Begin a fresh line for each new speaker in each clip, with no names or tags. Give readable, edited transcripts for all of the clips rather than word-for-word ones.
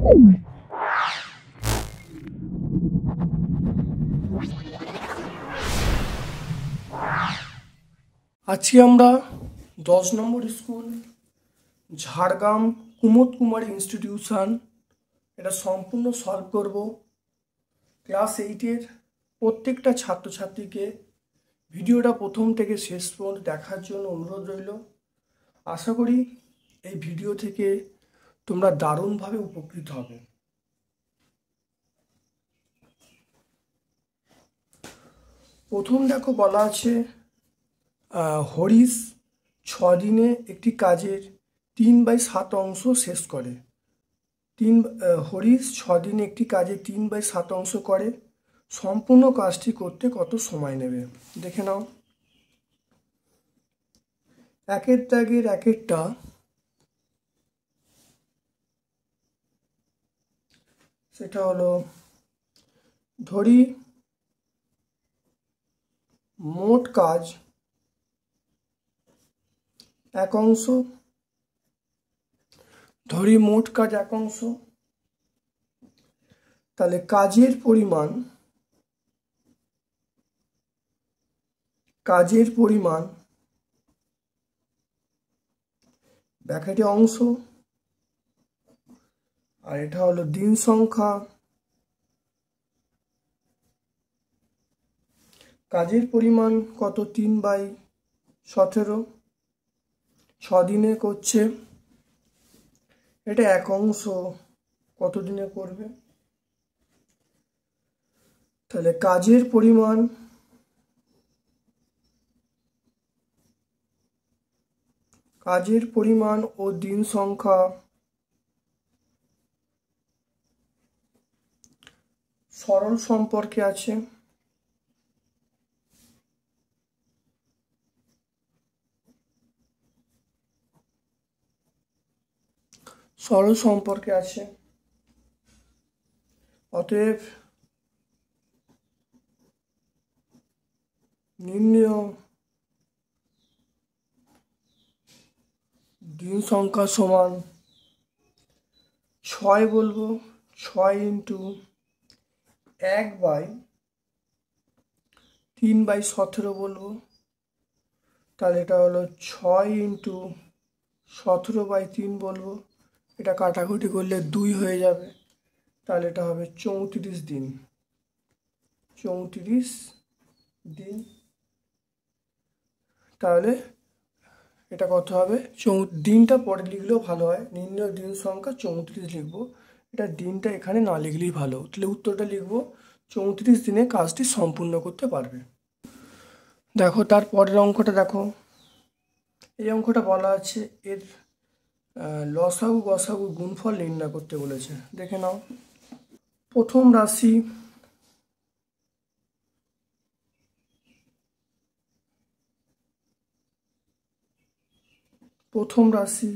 আজকে আমরা 10 নম্বর স্কুল ঝাড়গ্রাম কুমোদ কুমারী ইনস্টিটিউশন এটা সম্পূর্ণ সলভ করব। ক্লাস 8-এর প্রত্যেকটা ছাত্রছাত্রীকে ভিডিওটা প্রথম থেকে শেষ পর্যন্ত দেখার জন্য অনুরোধ রইল। আশা করি এই ভিডিও থেকে তোমরা দারুণভাবে উপকৃত হবে। প্রথম দেখো বলা আছে হরিশ 6 দিনে একটি কাজের 3/7 অংশ শেষ করে। হরিশ 6 দিনে একটি কাজের 3/7 অংশ করে। সম্পূর্ণ কাজটি করতে কত সময় নেবে দেখে নাও। একের দাগের একেরটা সেটা হলো ধরি মোট কাজ 1 অংশ, ধরি মোট কাজ 1 অংশ, তাহলে কাজের পরিমাণ ব্র্যাকেটে অংশ আর এটা হলো দিন সংখ্যা। কাজের পরিমাণ কত 3/17, 6 দিনে করছে। এটা 1 অংশ কত দিনে করবে, তাহলে কাজের পরিমাণ ও দিন সংখ্যা সরল সম্পর্কে আছে। অতএব নির্ণেয় দিন সংখ্যা সমান 6 বলবো, 6 ইন্টু 1/3/17 বলবো, তাহলে এটা হলো 6 ইন্টু 17/3 বলবো। এটা কাটাকুটি করলে 2 হয়ে যাবে, তাহলে এটা হবে 34 দিন। তাহলে এটা কত হবে, দিনটা পরে লিখলেও ভালো হয়। নির্ণয় দিন সংখ্যা 34 লিখবো, এটা দিনটা এখানে না লিখলেই ভালো। তাহলে উত্তরটা লিখবো 34 দিনে কাজটি সম্পূর্ণ করতে পারবে। দেখো তার পরের অঙ্কটা দেখো। এই অঙ্কটা বলা আছে এর লসাগু গসাগু গুণফল নির্ণয় করতে বলেছে। দেখে নাও। প্রথম রাশি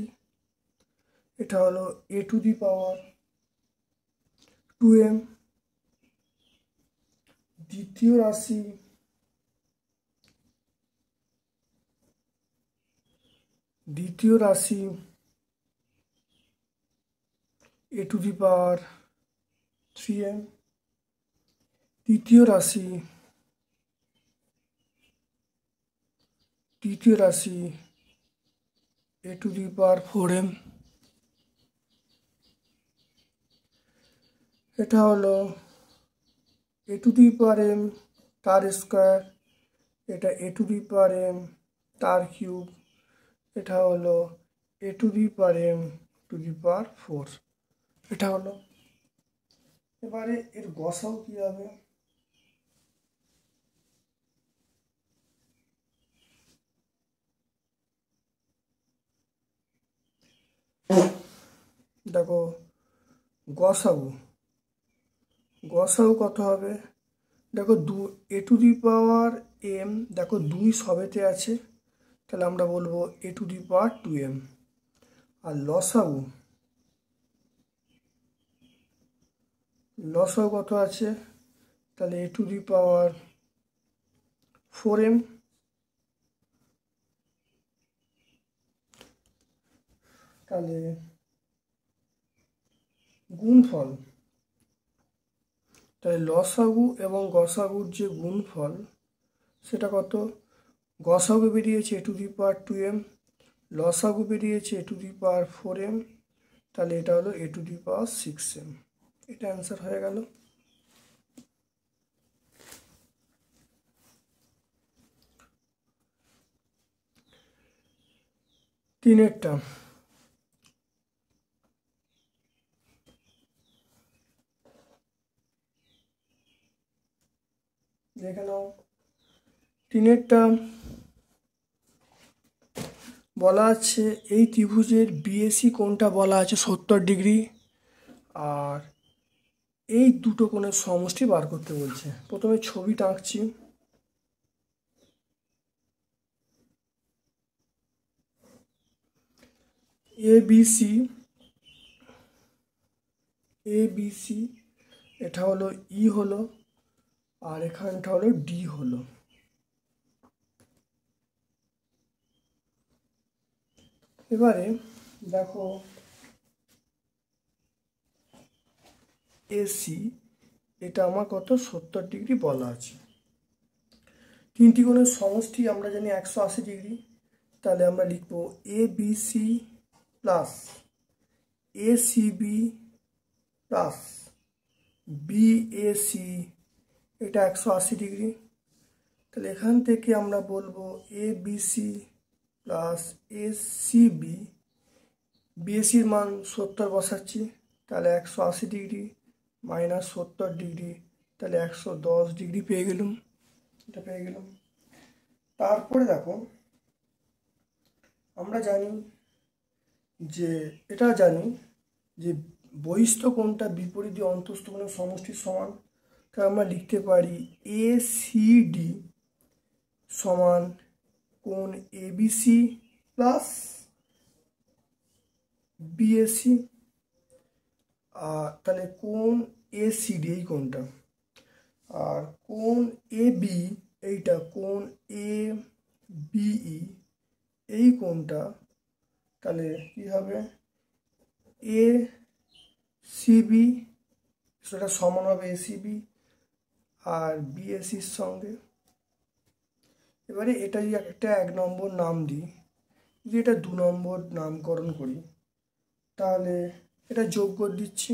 এটা হলো a⁴2m। দ্বিতীয় রাশি a⁴3m। তৃতীয় রাশি a⁴m। এটা হলো a⁴m তার স্কোয়ার, এটা a⁴m তার কিউব, এটা হলো a⁴m⁴। এটা হলো। এবারে এর গসাও কি হবে, দেখো গসাগু কত হবে। দেখো a⁴m, দেখো 2 সবেতে আছে, তাহলে আমরা বলবো a⁴2m। আর লসাগু কত আছে, তাহলে a⁴4m। তাহলে গুণফল, তাহলে লসাগু এবং গসাগুর যে গুণফল সেটা কত? গসাগু বেরিয়েছে a⁴ লসাগু বেরিয়েছে a⁴ তাহলে এটা হলো a⁶ এটা অ্যান্সার হয়ে গেল। তিনেরটা, দেখে নাও। তিনেরটা বলা আছে এই ত্রিভুজের বিএসি কোণটা বলা আছে 70°, আর এই দুটো কোণের সমষ্টি বার করতে বলছে। প্রথমে ছবিটা আঁকছি। এবিসি এটা হলো ই হলো, আর এখানটা হলো ডি হলো। এবারে দেখো এসি এটা আমার কত 70° বলা আছে। তিনটি কোণের সমষ্টি আমরা জানি 180°, তাহলে আমরা লিখবো ABC plus ACB plus BAC, এটা 180°। তাহলে এখান থেকে আমরা বলবো এবিসি প্লাস এসিবি, বিএসির মান 70 বসাচ্ছি, তাহলে 180° মাইনাস 70°, তাহলে 110° পেয়ে গেলাম। এটা পেয়ে গেলাম। তারপরে দেখো আমরা জানি যে বহিস্থ কোণটা বিপরীত অন্তস্থ কোণের সমষ্টির সমান। তাই আমরা লিখতে পারি এসিডি সমান কোণ এবিসি প্লাস বিএসি। তাহলে কোণ এসিডি এই কোণটা, আর কোণ এবি এইটা কোণ এ বিই এই কোণটা, তাহলে কি হবে এ সিবি সেটা সমান হবে এসিবি আর বিএসির সঙ্গে। এবারে এটা যদি একটা 1 নম্বর নাম দিই, যদি এটা 2 নম্বর নামকরণ করি তাহলে এটা যোগ করে দিচ্ছি।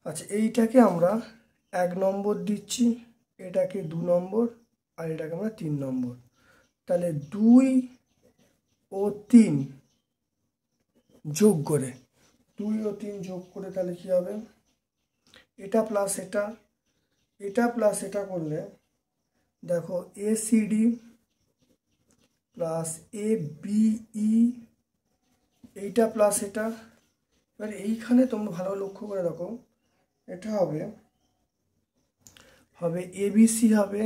আচ্ছা, এইটাকে আমরা 1 নম্বর দিচ্ছি, এটাকে 2 নম্বর, আর এটাকে আমরা 3 নম্বর। তাহলে 2 ও 3 যোগ করে 2 ও 3 যোগ করে তাহলে কি হবে, এটা প্লাস এটা প্লাস এটা করলে দেখো এসিডি প্লাস এ বিই, এইটা প্লাস এটা। এবার এইখানে তোমরা ভালো লক্ষ্য করে দেখো, এটা হবে এবিসি হবে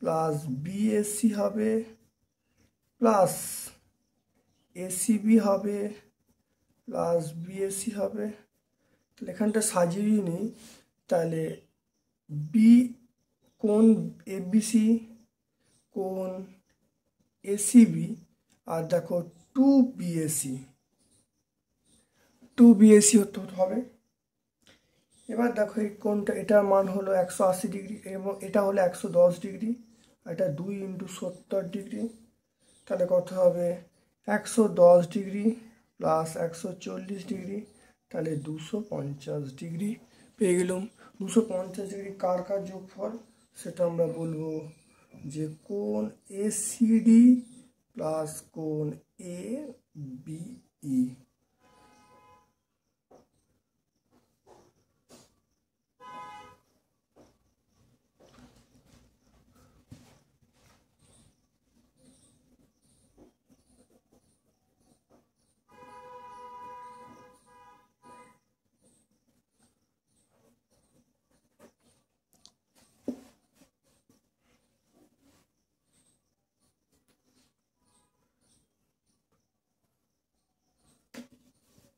প্লাস বিএসসি হবে প্লাস এসিবি হবে প্লাস বিএসসি হবে। তাহলে এখানটা সাজিয়ে নিই, তাহলে বি কোণ এবিসি কোণ এসিবি, আর দেখো 2 বিএসি হতে হবে। এবার দেখো এই কোণটা, এটার মান হলো 180° এবং এটা হলো 110°, আর এটা 2 × 70°, তাহলে কত হবে 110° প্লাস 140°, তাহলে 250° পেয়ে গেলাম। 250° কার কার যোগফল সেটা আমরা বলবো যে কোণ এসিডি প্লাস কোণ এ বিই।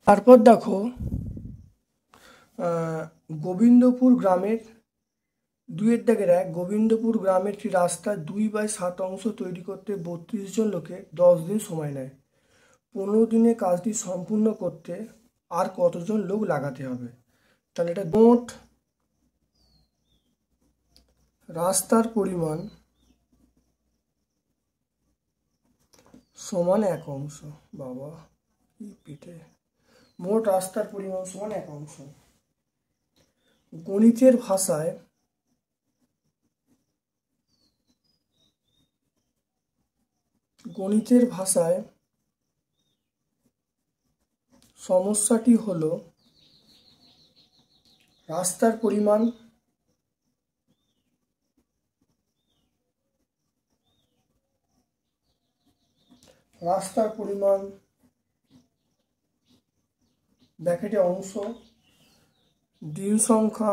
তারপর দেখো গোবিন্দপুর গ্রামের 2-1 গোবিন্দপুর গ্রামের একটি রাস্তা 2/7 অংশ তৈরি করতে 32 জন লোকের 10 দিন সময় নেয়। 15 দিনে কাজটি সম্পূর্ণ করতে আর কতজন লোক লাগাতে হবে। তাহলে এটা মোট রাস্তার পরিমাণ সমান 1 অংশ। বাবা কি পিঠে। মোট রাস্তার পরিমাণ সমান 1 অংশ। গণিতের ভাষায় সমস্যাটি হলো রাস্তার পরিমাণ ব্র্যাকেটে অংশ, দিন সংখ্যা,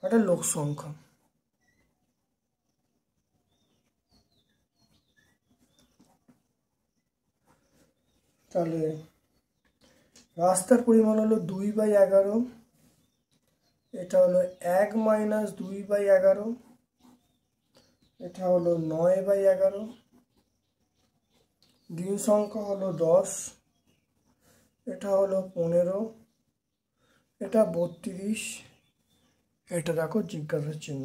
একটা লোক সংখ্যা। তাহলে রাস্তার পরিমাণ হলো 2/11, এটা হলো 1 - 2/11, এটা হলো 9/11, দিন সংখ্যা হলো 10, এটা হলো 15, এটা 32, এটা দেখো জিজ্ঞাসার চিহ্ন।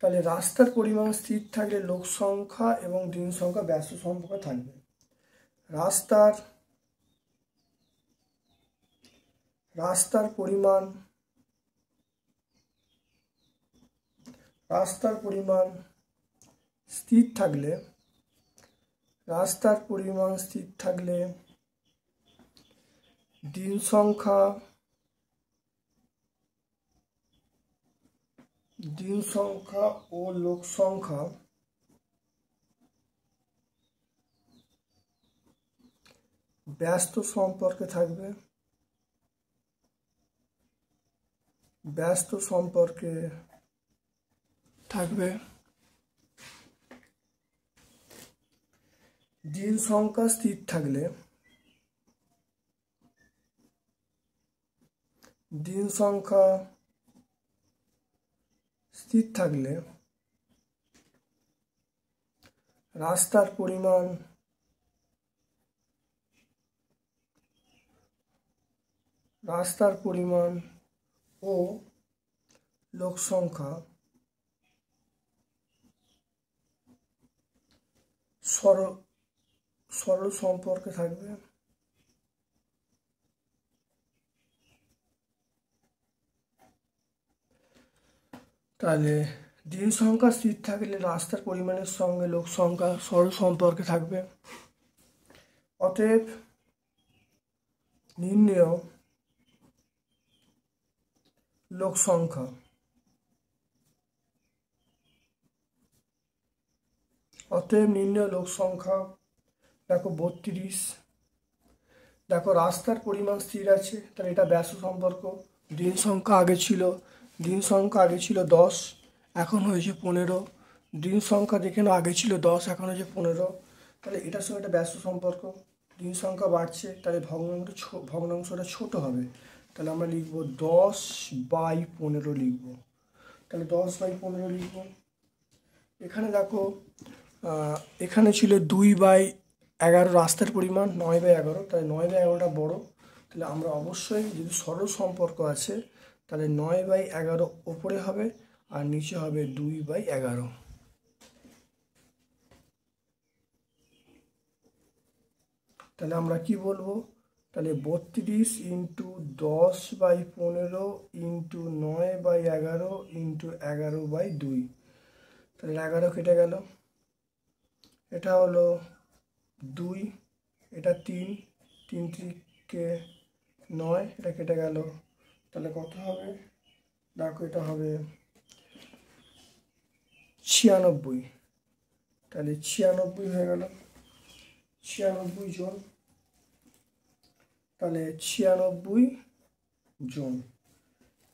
তাহলে রাস্তার পরিমাণ স্থির থাকলে লোক সংখ্যা এবং দিন সংখ্যা ব্যস্ত সম্পর্ক থাকবে। রাস্তার পরিমাণ স্থির থাকলে দিন সংখ্যা ও লোক সংখ্যা ব্যস্ত সম্পর্কে থাকবে। দিন সংখ্যা স্থির থাকলে রাস্তার পরিমাণ ও লোক সংখ্যা সরল সম্পর্কে থাকবে। তাহলে দিন সংখ্যা স্থির থাকলে রাস্তার পরিমাণের সঙ্গে লোক সংখ্যা সরল সম্পর্কে থাকবে। অতএব নির্ণেয় লোক সংখ্যা দেখো 32। দেখো রাস্তার পরিমাণ স্থির আছে, তাহলে এটা ব্যস্ত সম্পর্ক। দিন সংখ্যা আগে ছিল 10, এখন হয়েছে 15। দিন সংখ্যা দেখে না, আগে ছিল 10, এখন হয়েছে 15। তাহলে এটার সঙ্গে একটা ব্যস্ত সম্পর্ক। দিন সংখ্যা বাড়ছে, তাহলে ভগ্নাংশটা ছোট হবে। তাহলে আমরা লিখব 10/15 লিখব। তাহলে 10/15 লিখব। এখানে দেখো এখানে ছিল 2/11 রাস্তার পরিমাণ, 9/11, তাহলে 9/11টা বড়। তাহলে আমরা অবশ্যই, যদি সরল সম্পর্ক আছে, তাহলে 9/11 ওপরে হবে আর নিচে হবে 2/11। তাহলে আমরা কি বলবো? তাহলে 32 × 10/15 × 9/11 × 11/2। তাহলে 11 কেটে গেল, এটা হলো 2, এটা 3, 3 × 9, এটা কেটে গেল। তাহলে কত হবে? দেখো এটা হবে 96। তাহলে 96 হয়ে গেল, 96 জন। তাহলে 96 জন।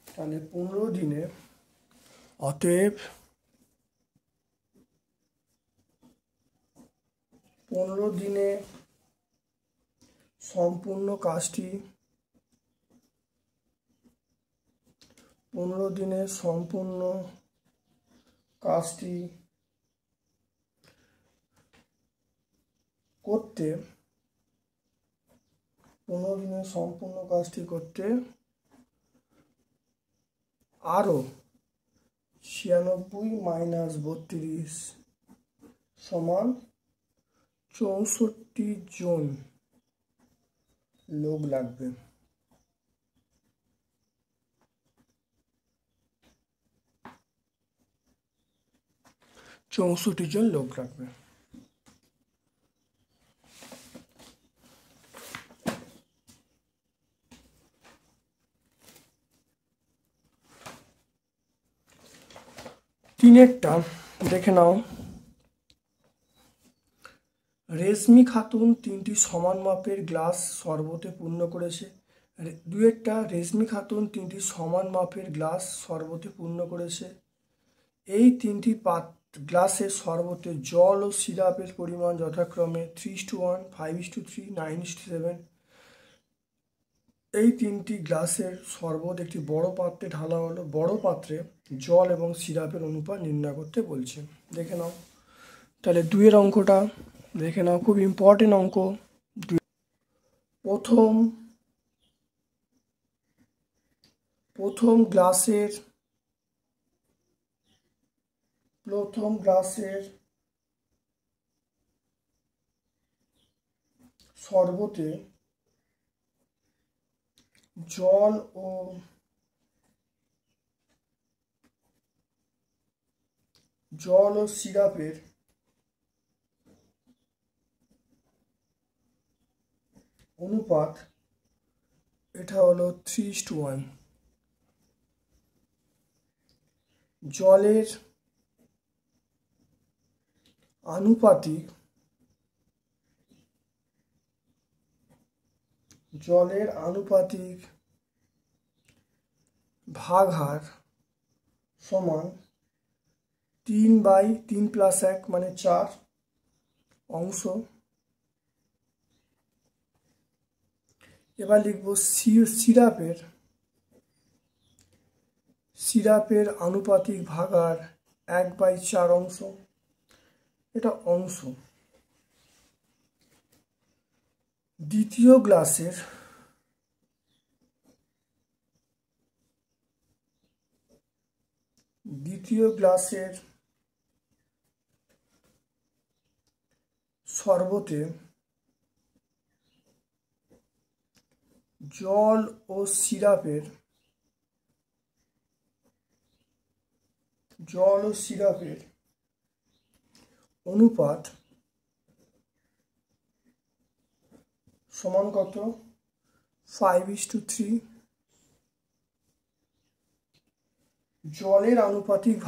তাহলে 15 দিনে, অতএব 15 দিনে সম্পূর্ণ কাজটি 15 দিনে সম্পূর্ণ কাজটি করতে 15 দিনে সম্পূর্ণ কাজটি করতে আরও 96 মাইনাস 32 সমান 64 জন লোক লাগবে। 64 জন লোক লাগবে। তিনেরটা দেখে নাও। রেশমি খাতুন 3টি সমান মাপের গ্লাস শরবতে পূর্ণ করেছে। দুয়েরটা রেশমি খাতুন 3টি সমান মাপের গ্লাস শরবতে পূর্ণ করেছে। এই 3টি গ্লাসের শরবতে জল ও সিরাপের পরিমাণ যথাক্রমে 3:1, 5:3, 9:7। এই 3টি গ্লাসের শরবত একটি বড় পাত্রে ঢালা হলো। বড় পাত্রে জল এবং সিরাপের অনুপাত নির্ণয় করতে বলছে। দেখে নাও তাহলে 2-এর অঙ্কটা দেখে নাও, খুব ইম্পর্টেন্ট অঙ্ক। প্রথম গ্লাসের শরবতে জল ও সিরাপের অনুপাত এটা হলো 3:1। জলের আনুপাতিক ভাগহার সমান 3/3 + 1 মানে 4 অংশ। এবার লিখব সিরাপের আনুপাতিক ভাগহার 1/4 অংশ। এটা অংশ। দ্বিতীয় গ্লাসের শরবতে জল ও সিরাপের অনুপাত সমান কত? 5:3। জলের আনুপাতিক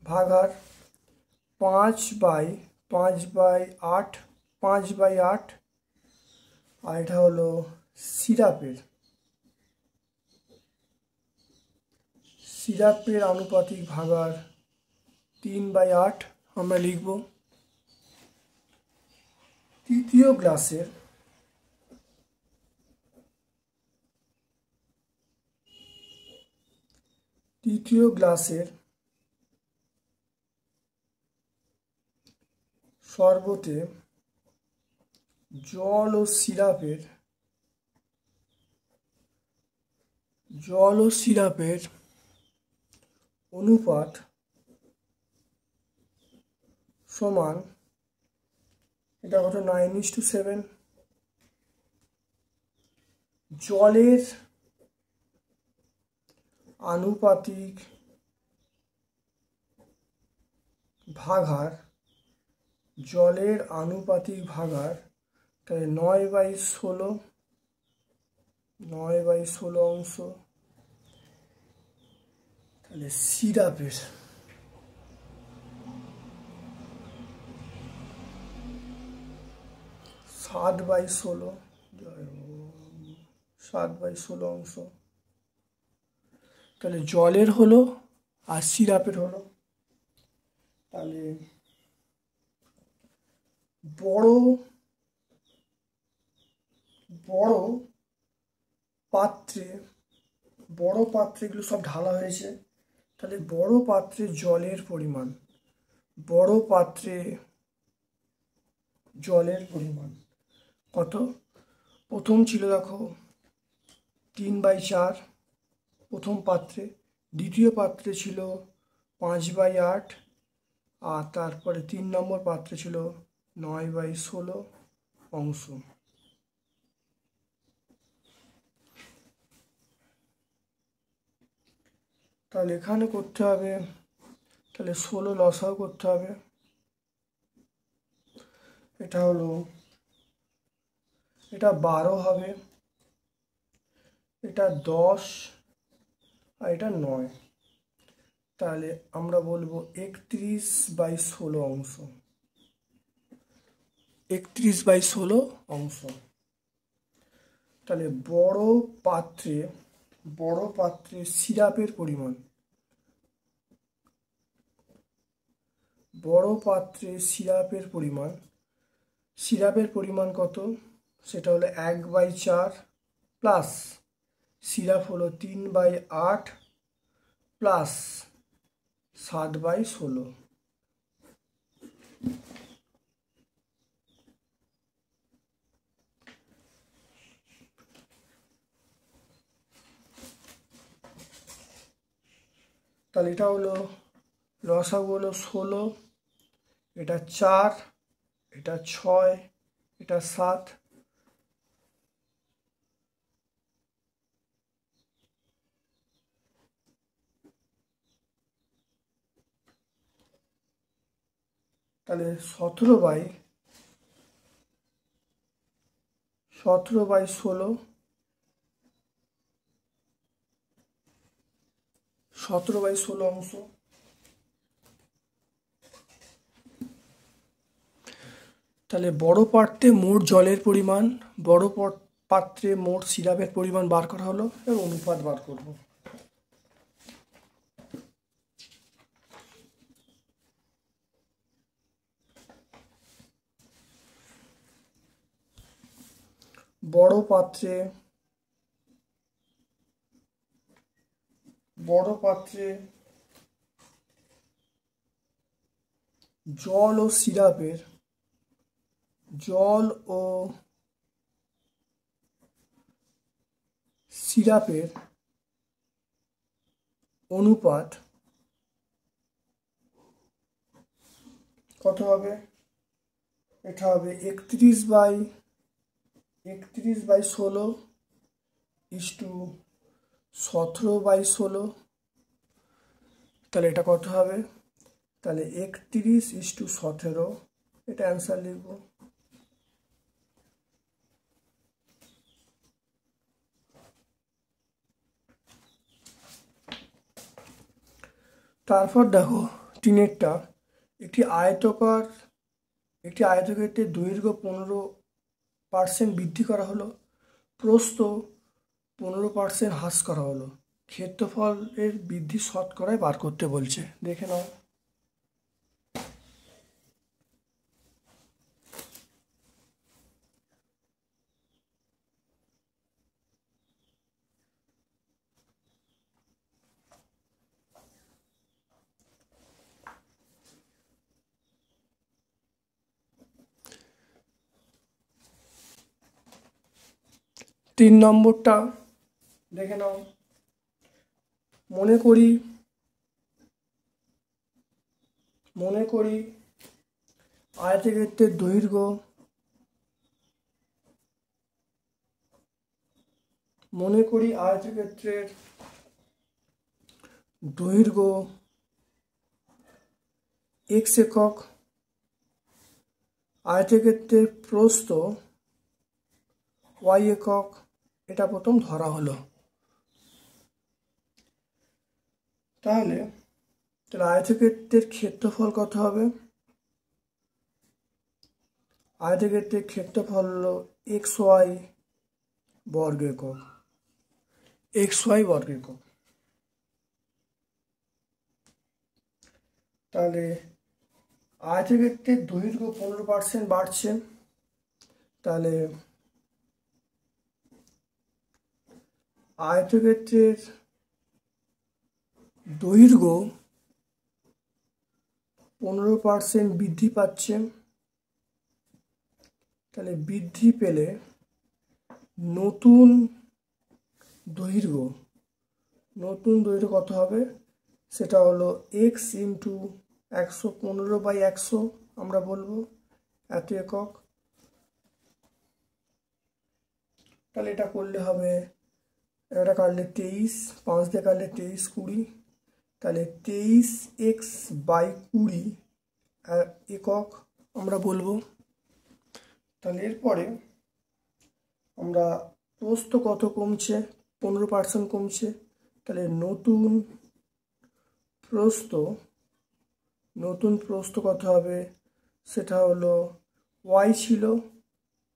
ভাগহার 5/8, 5/8। আর এটা হলো সিরাপের আনুপাতিক ভাগহার 3/8 আমরা লিখব। তৃতীয় গ্লাসের শরবতে জল ও সিরাপের অনুপাত সমান এটা কত? 9:7। জলের আনুপাতিক ভাগহার তাহলে 9/16 অংশ। তাহলে সিরাপের 7/16 অংশ। তাহলে জলের হলো আর সিরাপের হলো। তাহলে বড় বড় পাত্রে এগুলো সব ঢালা হয়েছে, তাহলে বড় পাত্রে জলের পরিমাণ কত? প্রথম ছিল দেখো 3/4 প্রথম পাত্রে, দ্বিতীয় পাত্রে ছিল 5/8, আর তারপরে 3 নম্বর পাত্রে ছিল 9/16 অংশ। তাহলে এখানে করতে হবে, তাহলে 16 লসাও করতে হবে। এটা 12 হবে, এটা 10, আর এটা 9। তাহলে আমরা বলবো 31/16 অংশ। 31/16 অংশ। তাহলে বড় পাত্রে সিরাপের পরিমাণ কত? সেটা হলো 1/4 প্লাস সিরাপ হলো 3/8 প্লাস 7/16। তাহলে এটা হলো লসাগু হলো 16, এটা 4, এটা 6, এটা 7। তাহলে 17/16 অংশ। তাহলে বড় পাত্রে মোট জলের পরিমাণ, পাত্রে মোট সিরাপের পরিমাণ বার করা হলো, এবং অনুপাত বার করব। বড় পাত্রে জল ও সিরাপের অনুপাত কত হবে? এটা হবে 31/16 ইস্টু 17/16। তাহলে এটা কত হবে? তাহলে 31/17, এটা অ্যান্সার লিখব। তারপর দেখো 3-এরটা, একটি আয়তক্ষেত্রের দৈর্ঘ্য 15% বৃদ্ধি করা হলো, প্রস্থ 15% হ্রাস করা হলো, ক্ষেত্রফলের বৃদ্ধি শতকরায় বার করতে বলছে। দেখে নাও। তিন নম্বরটা দেখে নাও। মনে করি আয়তক্ষেত্রের দৈর্ঘ্য x একক, আয়তক্ষেত্রের প্রস্থ y একক, এটা প্রথম ধরা হলো। তাহলে আয়তক্ষেত্রের ক্ষেত্রফল কত হবে? আয়তক্ষেত্রের ক্ষেত্রফল হলো xy বর্গ একক। তাহলে আয়তক্ষেত্রের দৈর্ঘ্য 15% বাড়ছে, তাহলে আয়তক্ষেত্রের দৈর্ঘ্য 15% বৃদ্ধি পাচ্ছে, তাহলে বৃদ্ধি পেলে নতুন দৈর্ঘ্য কত হবে, সেটা হলো এক্স ইন্টু 115/100 আমরা বলবো, এত একক। তাহলে এটা করলে হবে, এটা কাটলে 23, 5 দিয়ে কাটলে 23 20, তাহলে 23x/20 একক আমরা বলবো। তাহলে এরপরে আমরা প্রস্থ কত কমছে, 15% কমছে, তাহলে নতুন প্রস্থ কত হবে, সেটা হলো ওয়াই ছিল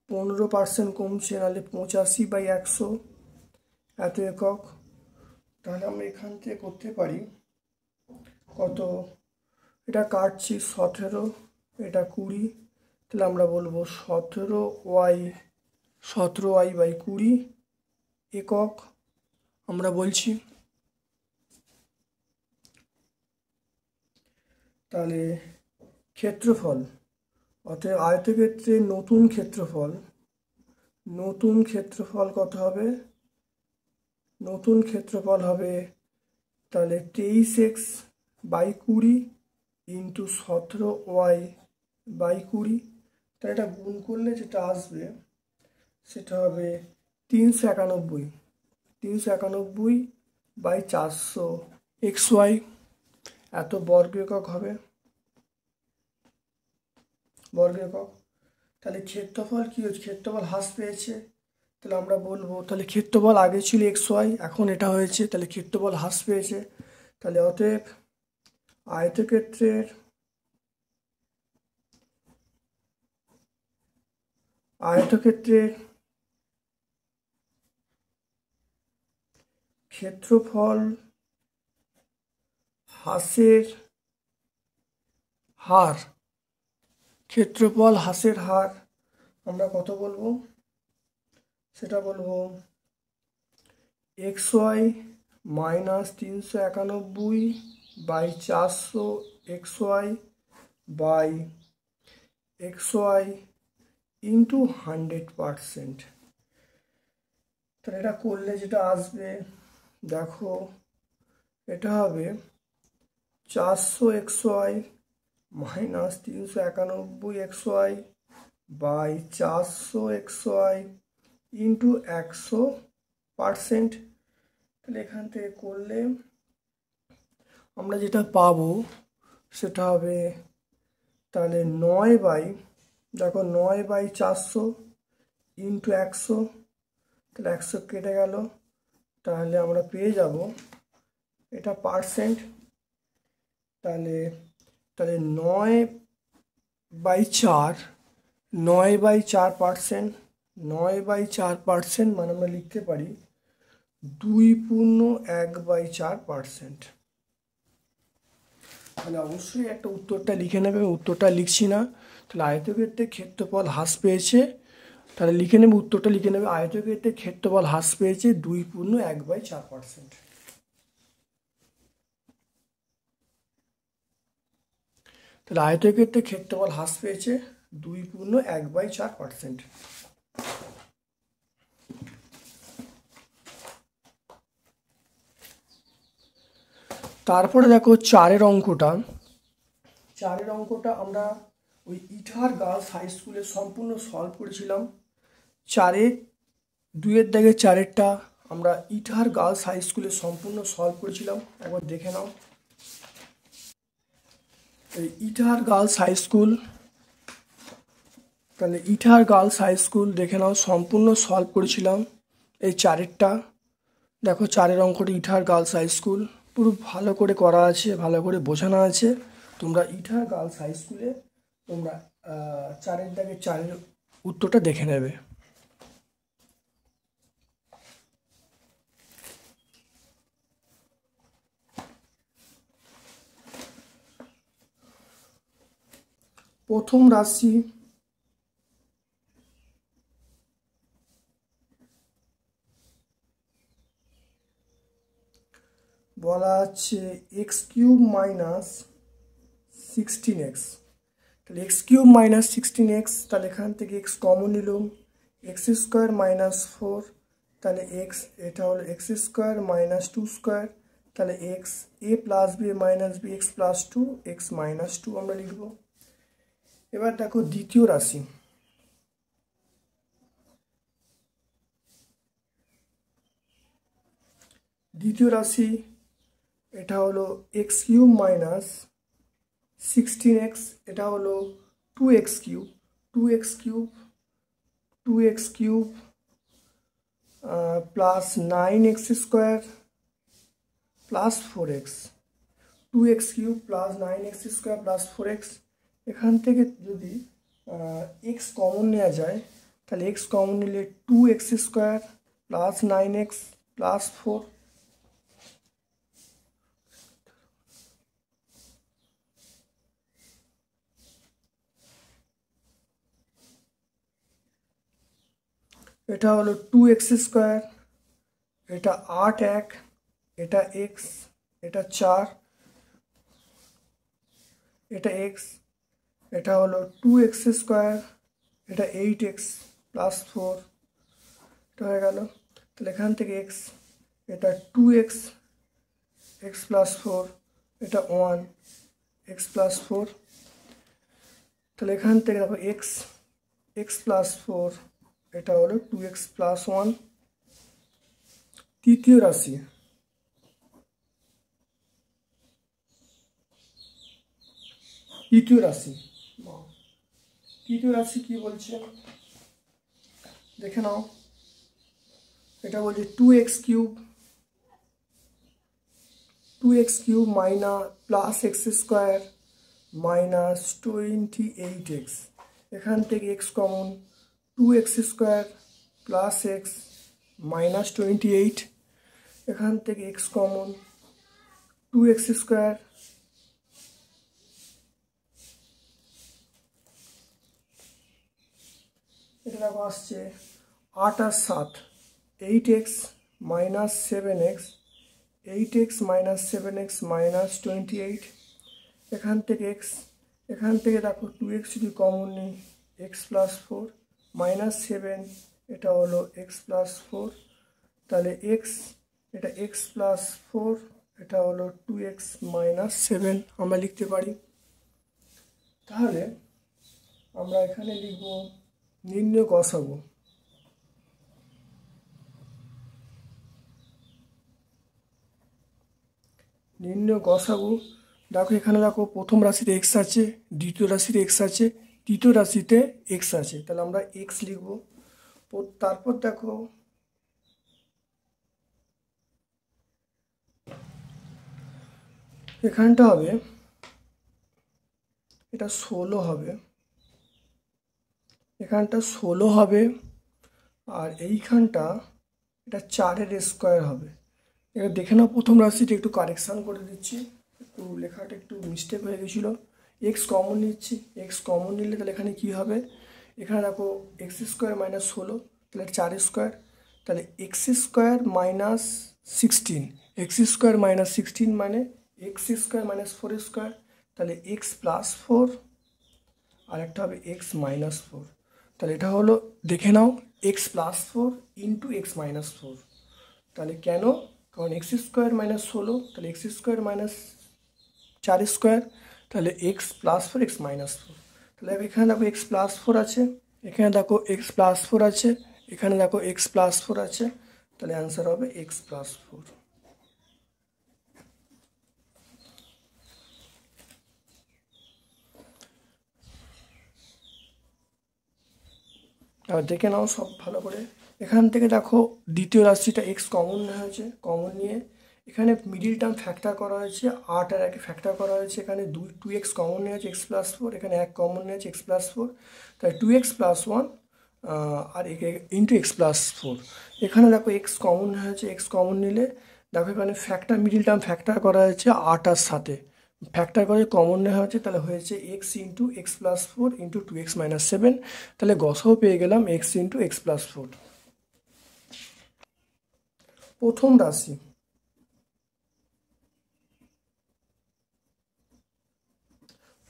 15% কমছে, নাহলে 85/100 এত একক। তাহলে আমরা এখান থেকে করতে পারি কত, এটা কাটছি 17, এটা 20, তাহলে আমরা বলবো 17y/20 একক আমরা বলছি। তাহলে ক্ষেত্রফল, অতএব আয়তক্ষেত্রের নতুন ক্ষেত্রফল কত হবে, নতুন ক্ষেত্রফল হবে তাহলে 23x/20 ইন্টু 17y/20, তাহলে এটা গুণ করলে যেটা আসবে সেটা হবে 391/400 xy এত বর্গ একক হবে, বর্গ একক। তাহলে ক্ষেত্রফল কি হচ্ছে, ক্ষেত্রফল হ্রাস পেয়েছে, তাহলে আমরা বলবো, তাহলে ক্ষেত্রফল আগে ছিল xy, এখন এটা হয়েছে, তাহলে ক্ষেত্রফল হ্রাস পেয়েছে। তাহলে অতএব আয়তক্ষেত্রের ক্ষেত্রফল হ্রাসের হার, আমরা কত বলবো, সেটা বলবো xy -391/400 xy ইন্টু 100%। তাহলে এটা করলে যেটা আসবে দেখো, এটা হবে 400xy -391xy 400xy ইন্টু 100%। তাহলে এখান থেকে করলে আমরা যেটা পাবো সেটা হবে তাহলে 9/400 ইন্টু 100, তাহলে 100 কেটে গেল, তাহলে আমরা পেয়ে যাব এটা পার্সেন্ট। তাহলে 9/4%, 9/4% মানে আমরা লিখতে পারি 2.1/4%। তাহলে অবশ্যই একটা উত্তরটা লিখে নেবে, উত্তরটা লিখছি না। তাহলে আয়তক্ষেত্রের ক্ষেত্রফল হ্রাস পেয়েছে, তাহলে লিখে নেবে, উত্তরটা লিখে নেবে, আয়তক্ষেত্রের ক্ষেত্রফল হ্রাস পেয়েছে 2.1/4%। তাহলে আয়তক্ষেত্রের ক্ষেত্রফল হ্রাস পেয়েছে 2.1/4%। তারপরে দেখো চারের অঙ্কটা আমরা ওই ইটাহার গার্লস হাই স্কুলে সম্পূর্ণ সলভ করেছিলাম। 2-এর দাগে 4-এরটা আমরা ইটাহার গার্লস হাই স্কুলে সম্পূর্ণ সলভ করেছিলাম, একবার দেখে নাও। এই ইটাহার গার্লস হাই স্কুল, তাহলে ইটাহার গার্লস হাই স্কুল দেখে নাও, সম্পূর্ণ সলভ করেছিলাম এই 4-এরটা। দেখো 4-এর অঙ্কটা ইটাহার গার্লস হাই স্কুল পুরো ভালো করে করা আছে, ভালো করে বোঝানো আছে। তোমরা ইটাহার গার্লস হাই স্কুলে তোমরা 4-এর দাগে 4-এর উত্তরটা দেখে নেবে। প্রথম রাশি বলা আছে এক্স কিউব মাইনাস 16x। তাহলে এক্স কিউব মাইনাস 16x, তাহলে এখান থেকে এক্স কমন নিলাম, এক্স স্কোয়ার মাইনাস 4, তাহলে এক্স, এটা হলো এক্স স্কোয়ার মাইনাস 2 স্কোয়ার, তাহলে x a plus b minus b x plus 2 x minus 2 আমরা লিখব। এবার দেখো দ্বিতীয় রাশি, এটা হলো এক্স কিউব মাইনাস 16x, এটা হলো 2x cube, 2x cube plus 9x square plus 4x, 2x cube plus 9x square plus 4x। এখান থেকে যদি x কমন নেওয়া যায়, তাহলে x কমন নিলে 2x square plus 9x plus 4। এটা হলো 2x স্কোয়ার, এটা 8 এটা x, এটা 4, এটা x, এটা হলো 2x স্কোয়ার, এটা 8x প্লাস 4, এটা হয়ে গেল। তাহলে এখান থেকে x, এটা 2x x প্লাস 4, এটা 1 x প্লাস 4, তাহলে এখান থেকে দেখো x প্লাস 4, এটা হলো 2x প্লাস 1। তৃতীয় রাশি, তৃতীয় রাশি কি বলছে দেখে নাও। এটা বলছে 2x cube minus plus x square minus 28x। এখান থেকে x common, 2x square plus x minus 28, এখান থেকে x কমন 2x স্কোয়ার, এটা দেখো আসছে 8 আর 7, 8x minus 7x, 8x minus 7x minus 28, এখান থেকে x, এখান থেকে দেখো 2x যদি কমন নিই x প্লাস 4 মাইনাস 7, এটা হলো x প্লাস 4, তাহলে x, এটা x প্লাস 4, এটা হলো 2x মাইনাস 7 আমরা লিখতে পারি। তাহলে আমরা এখানে লিখব নির্ণয় গসাগু। নির্ণয় গসাগু, দেখো এখানে দেখো প্রথম রাশিতে x আছে, দ্বিতীয় রাশিতে x আছে, তৃতীয় রাশিতে x আছে, তাহলে আমরা x লিখব। তারপর দেখো এখানটা হবে, এটা 16 হবে, এখানটা 16 হবে, আর এইখানটা এটা 4-এর স্কোয়ার হবে। এবার দেখে নাও প্রথম রাশিটা একটু কারেকশান করে দিচ্ছি, একটু লেখাটা একটু মিস্টেক হয়ে গেছিলো। এক্স কমন নিচ্ছি, এক্স কমন নিলে তাহলে এখানে কি হবে, এখানে দেখো এক্স স্কোয়ার মাইনাস 16, তাহলে 4 স্কোয়ার, তাহলে x square minus 16, x square minus 16 মানে এক্স স্কোয়ার মাইনাস 4 স্কোয়ার, তাহলে এক্স প্লাস 4, আর একটা হবে এক্স মাইনাস 4। তাহলে এটা হলো দেখে নাও x plus 4 into x minus 4। তাহলে কেন, কারণ এক্স স্কোয়ার মাইনাস 16, তাহলে এক্স স্কোয়ার মাইনাস 4 স্কোয়ার, তাহলে এক্স প্লাস 4 এক্স মাইনাস 4। তাহলে এখানে দেখো এক্স প্লাস 4 আছে, এখানে দেখো এক্স প্লাস 4 আছে, এখানে দেখো এক্স প্লাস 4 আছে, তাহলে অ্যান্সার হবে এক্স প্লাস 4। আর দেখে নাও সব ভালো করে। এখান থেকে দেখো দ্বিতীয় রাশিটা এক্স কমন নেওয়া হয়েছে, কমন নিয়ে এখানে মিডিল টার্ম ফ্যাক্টর করা হয়েছে, 8 আর 1 ফ্যাক্টর করা হয়েছে, এখানে 2x কমন নেওয়া হয়েছে এক্স প্লাস 4, এখানে 1 কমন নেওয়া হয়েছে এক্স প্লাস 4, তাই 2x প্লাস 1 আর ইন্টু এক্স প্লাস 4। এখানে দেখো এক্স কমন হয়েছে, এক্স কমন নিলে দেখো এখানে ফ্যাক্টর মিডিল টার্ম ফ্যাক্টর করা হয়েছে 8 আর 7, ফ্যাক্টর করে কমন নেওয়া হচ্ছে, তাহলে হয়েছে X into X plus four into two X minus seven. তাহলে গসাও পেয়ে গেলাম X into X plus four. প্রথম রাশি,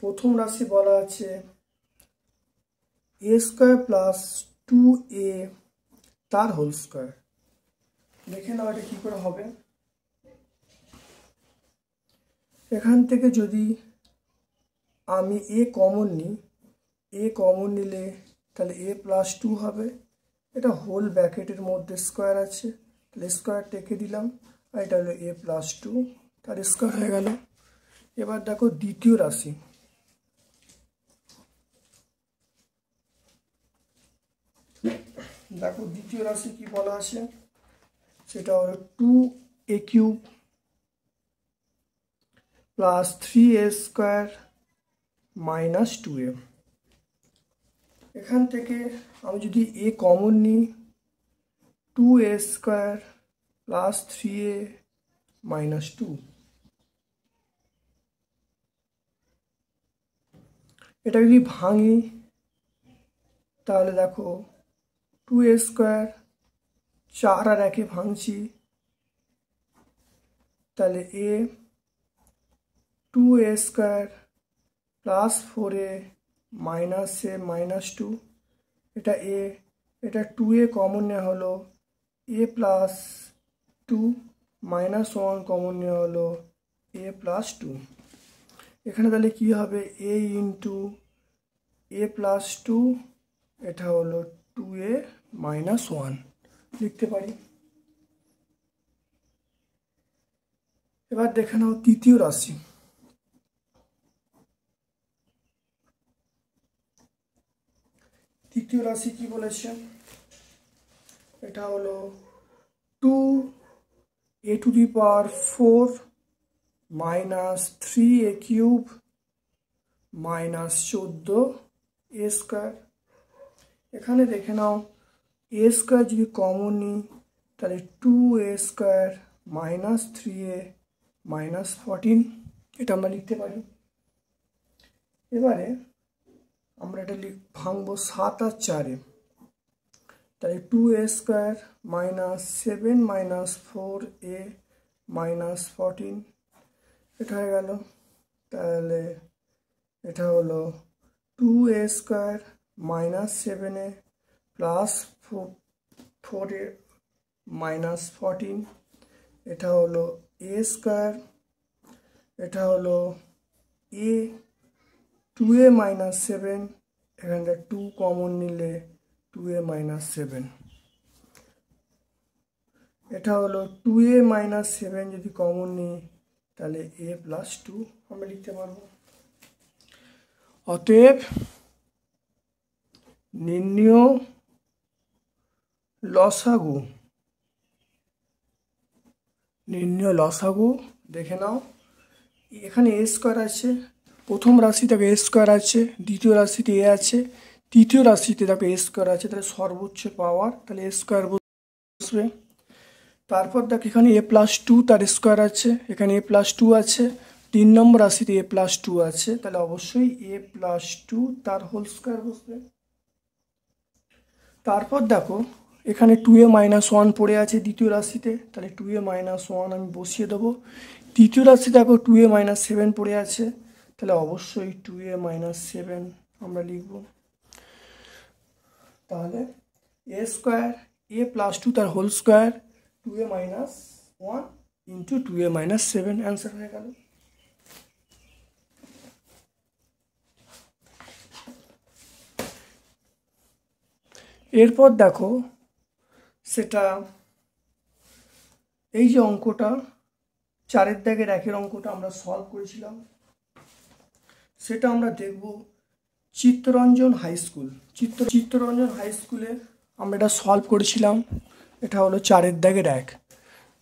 প্রথম রাশি বলা আছে A square plus two A তার হোল স্কোয়ার। দেখে নাও এটা কী করে হবে। এখান থেকে যদি আমি এ কমন নিই, এ কমন নিলে তাহলে এ প্লাস টু হবে, এটা হোল ব্র্যাকেটের মধ্যে স্কোয়ার আছে, তাহলে স্কোয়ার টেকে দিলাম, আর এটা হলো এ প্লাস টু, তার স্কোয়ার হয়ে গেল। এবার দেখো দ্বিতীয় রাশি, দেখো দ্বিতীয় রাশি কি বলা আছে, সেটা হলো টু এ কিউব প্লাস থ্রি এ স্কোয়ার মাইনাস টু এ। এখান থেকে আমি যদি এ কমন নিই, two A square plus three A minus two, এটা যদি ভাঙি তাহলে দেখো টু এ স্কোয়ার, চার আর একে ভাঙছি, তাহলে a two A square plus four a minus two, এটা এ, এটা টু এ কমন নেওয়া হলো a plus two, minus one common নেওয়া হলো এ প্লাস টু। এখানে তাহলে কী হবে, a into a plus two, এটা হলো টু এ মাইনাস ওয়ান লিখতে পারি। এবার দেখে নাও তৃতীয় রাশি, তৃতীয় রাশি কি বলেছে, এটা হলো two A to the power four minus three A cube minus 14 A square. এখানে দেখে নাও এ স্কোয়ার যদি কমন নিই তাহলে two A square minus three A minus 14, এটা আমরা লিখতে পারি। এবারে আমরা এটা ভাঙবো সাত আর চারে, তাহলে two A square minus seven minus four a minus 14, এটা হয়ে গেল। তাহলে এটা হলো two A square minus seven a plus four a minus 14, এটা হলো এ স্কোয়ার, এটা হলো a two a minus seven, এখানটা টু কমন নিলে টু এ মাইনাস সেভেন, এটা হলো টু এ মাইনাস সেভেন যদি কমন নিই তাহলে এ প্লাস টু আমরা লিখতে পারবো। অতএব নির্ণেয় লসাগু, নির্ণেয় লসাগু দেখে নাও, এখানে এ স্কোয়ার আছে, প্রথম রাশিতে দেখো এ স্কোয়ার আছে, দ্বিতীয় রাশিতে এ আছে, তৃতীয় রাশিতে দেখো এ স্কোয়ার আছে, তাহলে সর্বোচ্চ পাওয়ার তাহলে এ স্কোয়ার বসবে। তারপর দেখো এখানে এ প্লাস টু তার স্কোয়ার আছে, এখানে এ প্লাস টু আছে, তিন নম্বর রাশিতে এ প্লাস টু আছে, তাহলে অবশ্যই এ প্লাস টু তার হোল স্কোয়ার বসবে। তারপর দেখো এখানে টু এ মাইনাস ওয়ান পড়ে আছে দ্বিতীয় রাশিতে, তাহলে টু এ মাইনাস ওয়ান আমি বসিয়ে দেবো। তৃতীয় রাশি দেখো টু এ মাইনাস সেভেন পড়ে আছে, তাহলে অবশ্যই টু এ মাইনাস সেভেন আমরা লিখব। তাহলে এ স্কোয়ার এ প্লাস টু তার whole square two a minus one into two a minus seven, answer হয়ে গেল। এরপর দেখো সেটা এই যে অঙ্কটা চারের দাগের একের অঙ্কটা আমরা সলভ করেছিলাম, সেটা আমরা দেখব Chittaranjan high school. Chittaranjan high স্কুলে আমরা এটা সলভ করেছিলাম, এটা হলো চারের দাগের এক।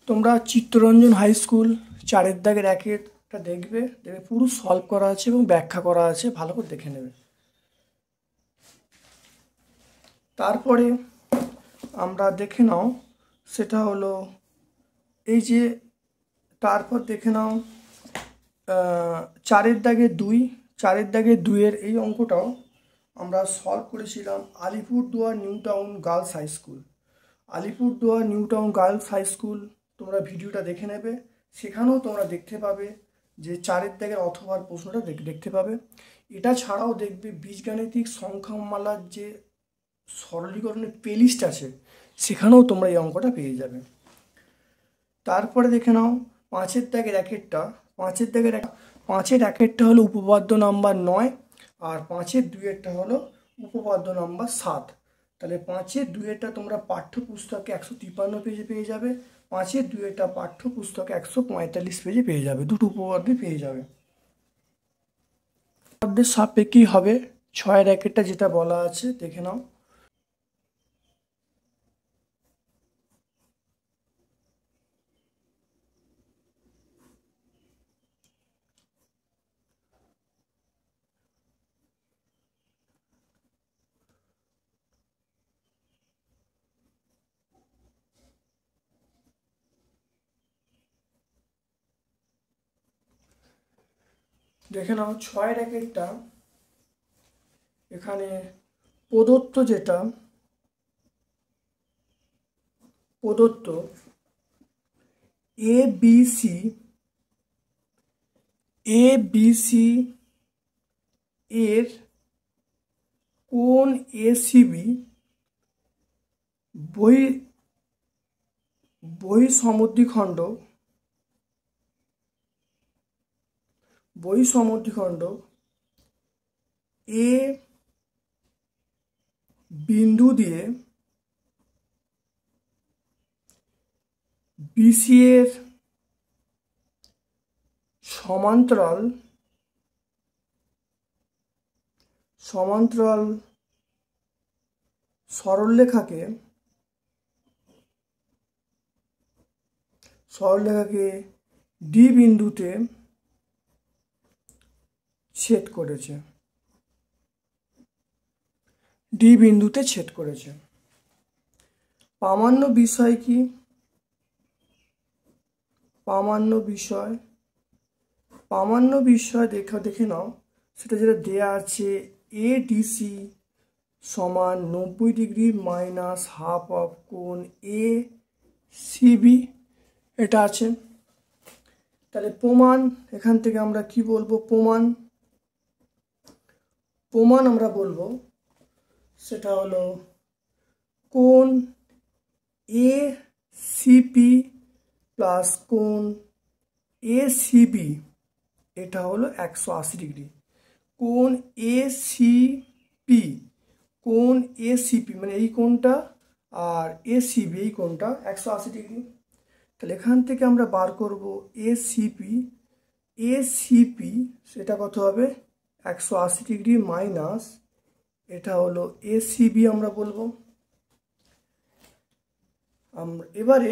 তোমরা চিত্তরঞ্জন হাই স্কুল চারের দাগের একেরটা দেখবে, পুরো সলভ করা আছে এবং ব্যাখ্যা করা আছে, ভালো করে দেখে নেবে। তারপরে আমরা দেখে নাও সেটা হলো এই যে, তারপর দেখে নাও চারের দাগে দুই, চারের দাগে দুইয়ের এই অঙ্কটাও আমরা সলভ করেছিলাম Alipurduar new town girls high school. Alipurduar new town girls high school তোমরা ভিডিওটা দেখে নেবে, সেখানেও তোমরা দেখতে পাবে যে চারের দাগের অথবার প্রশ্নটা দেখতে পাবে। এটা ছাড়াও দেখবে বীজগাণিতিক সংখ্যামালার যে সরলীকরণের প্লেলিস্ট আছে, সেখানেও তোমরা এই অঙ্কটা পেয়ে যাবে। তারপরে দেখে নাও পাঁচের দাগের একেরটা। পাঁচের একেরটা হলো উপপাদ্য নাম্বার 9, আর পাঁচের দুইয়েরটা হলো উপপাদ্য নাম্বার 7। তাহলে পাঁচের দুইয়েরটা তোমরা পাঠ্যপুস্তকে 153 পেজে পেয়ে যাবে, পাঁচের দুইয়েরটা পাঠ্যপুস্তকে 145 পেজে পেয়ে যাবে, দুটো উপপাদ্য পেয়ে যাবে। উপপাদ্যের সাপেক্ষেই হবে 6-এর একেরটা যেটা বলা আছে, দেখে নাও। দেখে নাও 6-এর একেরটা এখানে প্রদত্ত, যেটা প্রদত্ত এবিসি এর কোণ এসিবি বহিঃসমদ্বিখণ্ড এ বিন্দু দিয়ে বিসি এর সমান্তরাল সরলরেখাকে ডি বিন্দুতে ছেদ করেছে। প্রামাণ্য বিষয় কি? প্রামাণ্য বিষয় দেখে নাও, সেটা যেটা দেয়া আছে এডিসি সমান 90 ডিগ্রি মাইনাস হাফ অফ কোণ এ সিবি, এটা আছে। তাহলে প্রমাণ, এখান থেকে আমরা কি বলবো? প্রমাণ আমরা বলবো সেটা হলো কোণ এ সিপি প্লাস কোণ এ সিবি, এটা হলো 180 ডিগ্রি। কোণ এ সিপি মানে এই কোণটা, আর এ সিবি এই কোণটা 180 ডিগ্রি। তাহলে এখান থেকে আমরা বার করব এসিপি সেটা কত হবে? 180 ডিগ্রি মাইনাস এটা হলো এসিবি আমরা বলবো। এবারে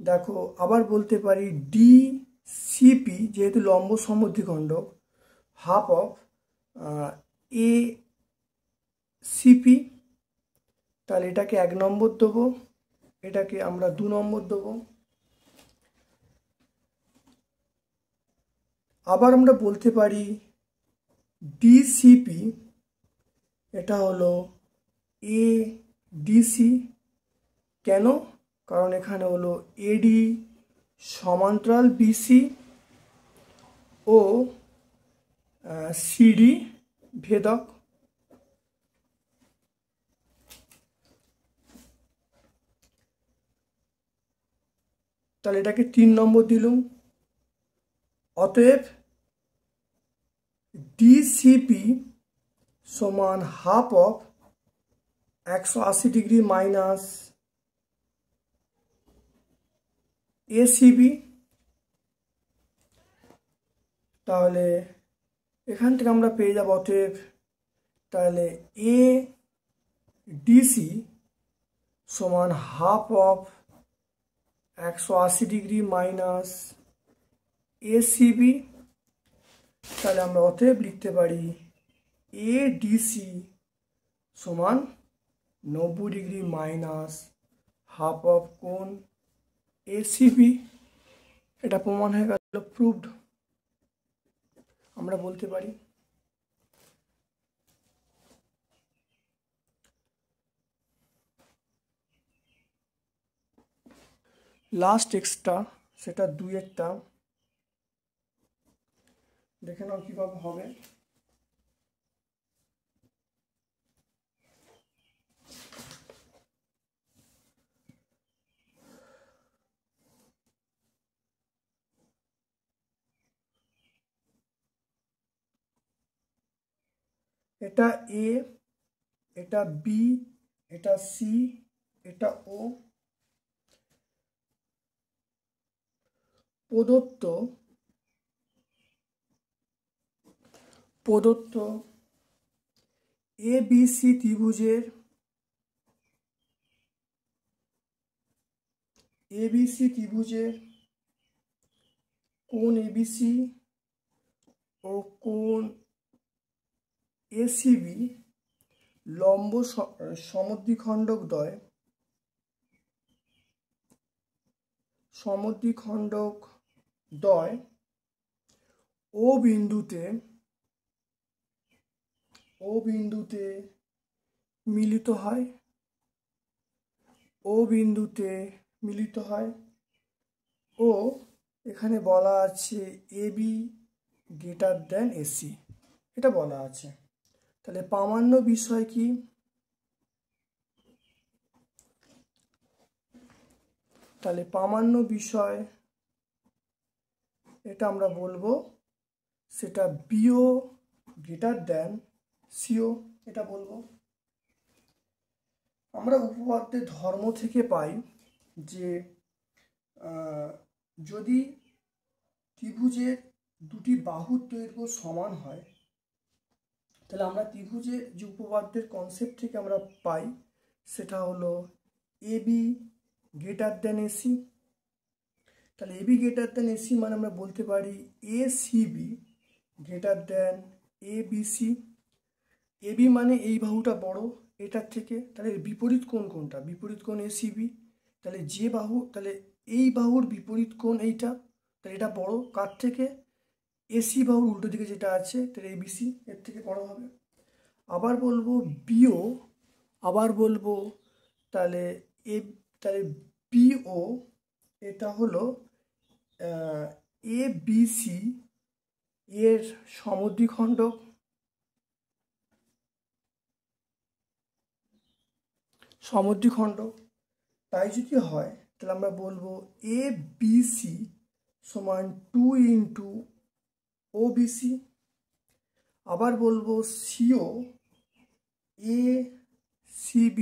দেখো আবার বলতে পারি ডিসিপি, যেহেতু লম্ব সমদ্বিখণ্ডক, হাফ অফ এ সিপি। তাহলে এটাকে 1 নম্বর দেবো, এটাকে আমরা 2 নম্বর দেবো। আবার আমরা বলতে পারি ডিসিপি এটা হলো এ ডিসি। কেন? কারণ এখানে হলো এডি সমান্তরাল বিসি ও সিডি ভেদক। তাহলে এটাকে 3 নম্বর দিলুম। অতএব ডিসিপি সমান half of 180 degree minus ACB. তাহলে এখান থেকে আমরা পেয়ে যাব অতএব, তাহলে এ ডিসি সমান half of 180 degree minus ACB. তাহলে আমরা অতএব লিখতে পারি এডিসি সমান 90 ডিগ্রি মাইনাস হাফ অফ কোণ এসিবি। এটা প্রমাণ হয়ে গেল, প্রুভড। আমরা বলতে পারি। লাস্ট এক্সট্রা সেটা 2-এরটা, দেখে নাও কীভাবে হবে। এটা এ, এটা বি, এটা সি, এটা ও। প্রদত্ত ABC ত্রিভুজের কোণ ABC ও কোণ ACB লম্ব সমদ্বিখণ্ডক দ্বয় ও বিন্দুতে মিলিত হয় ও এখানে বলা আছে AB গ্রেটার দেন AC, এটা বলা আছে। তাহলে প্রামাণ্য বিষয় কি? তাহলে প্রামাণ্য বিষয় এটা আমরা বলবো সেটা BO গ্রেটার দেন CO, এটা বলবো। আমরা উপপাদ্যের ধর্ম থেকে পাই যে যদি ত্রিভুজের দুটি বাহুর দৈর্ঘ্য সমান হয়, তাহলে আমরা ত্রিভুজের যে উপপাদ্যের কনসেপ্ট থেকে আমরা পাই সেটা হলো AB গ্রেটার দেন AC। তাহলে AB গ্রেটার দেন AC মানে আমরা বলতে পারি ACB greater than ABC। AB মানে এই বাহুটা বড় এটার থেকে, তাহলে বিপরীত কোণ কোনটা? বিপরীত কোণ ACB। তাহলে তাহলে এই বাহুর বিপরীত কোণ এইটা, তাহলে এটা বড় কার থেকে? AC বাহুর উল্টো দিকে যেটা আছে, তাহলে ABC এর থেকে বড় হবে। আবার বলবো তাহলে BO এটা হলো ABC এর সমদ্বিখণ্ডক। তাই যদি হয় তাহলে আমরা বলবো ABC সমান 2 ইন্টু OBC। আবার বলবো CO ACB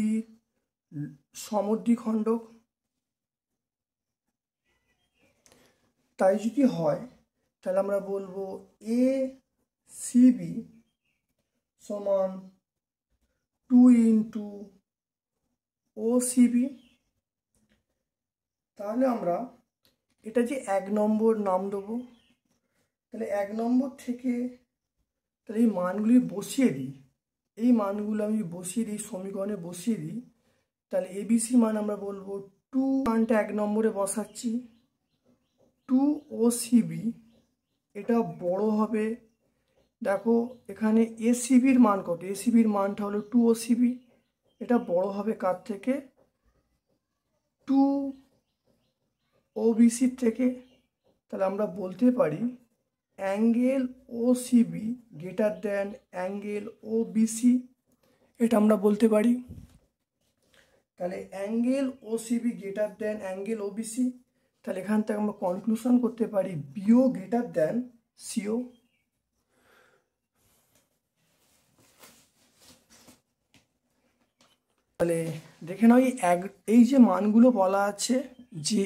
সমদ্বিখণ্ডক। তাই যদি হয় তাহলে আমরা বলবো ACB সমান 2 ইন্টু OCB। তাহলে আমরা এটা যে 1 নম্বর নাম দেবো, তাহলে 1 নম্বর থেকে তাহলে এই মানগুলি বসিয়ে দিই, সমীকরণে বসিয়ে দিই। তাহলে ABC মান আমরা বলবো 2, মানটা 1 নম্বরে বসাচ্ছি, 2 OCB এটা বড় হবে। দেখো এখানে ACBর মান কত? ACBর মানটা হলো 2 OCB, এটা বড় হবে কার থেকে? 2 OBC থেকে। তাহলে আমরা বলতে পারি angle OCB greater than angle OBC, এটা আমরা বলতে পারি। তাহলে angle OCB greater than angle OBC, তাহলে এখান থেকে আমরা কনক্লুশন করতে পারি BO গ্রেটার দেন CO। তাহলে দেখে নাও এই যে মানগুলো বলা আছে যে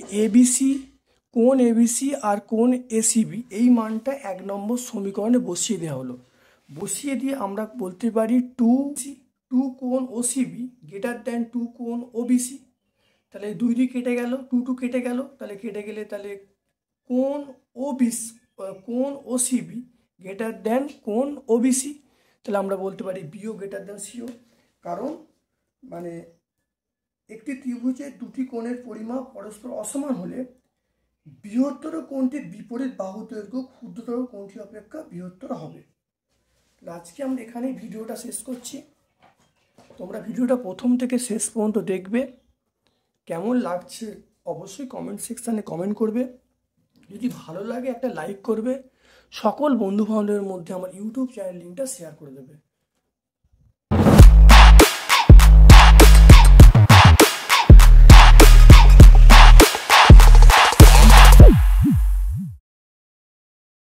কোণ ABC আর কোণ ACB, এই মানটা 1 নম্বর সমীকরণে বসিয়ে দেওয়া হলো। বসিয়ে দিয়ে আমরা বলতে পারি 2 কোণ OCB গ্রেটার দেন 2 কোণ OBC। তাহলে 2 কেটে গেল, 2 কেটে গেল, তাহলে কেটে গেলে তাহলে কোণ OCB গ্রেটার দেন কোণ OBC। তাহলে আমরা বলতে পারি BO গ্রেটার দেন CO। কারণ মানে একটি ত্রিভুজের দুটি কোণের পরিমাপ পরস্পর অসমান হলে বৃহত্তর কোণটির বিপরীত বাহু দৈর্ঘ্য ক্ষুদ্রতর কোণটি অপেক্ষা বৃহত্তর হবে। আজকে আমরা এখানেই ভিডিওটা শেষ করছি। তোমরা ভিডিওটা প্রথম থেকে শেষ পর্যন্ত দেখবে। কেমন লাগছে অবশ্যই কমেন্ট সেকশানে কমেন্ট করবে। যদি ভালো লাগে একটা লাইক করবে। সকল বন্ধু বান্ধবের মধ্যে আমার ইউটিউব চ্যানেল লিঙ্কটা শেয়ার করে দেবে।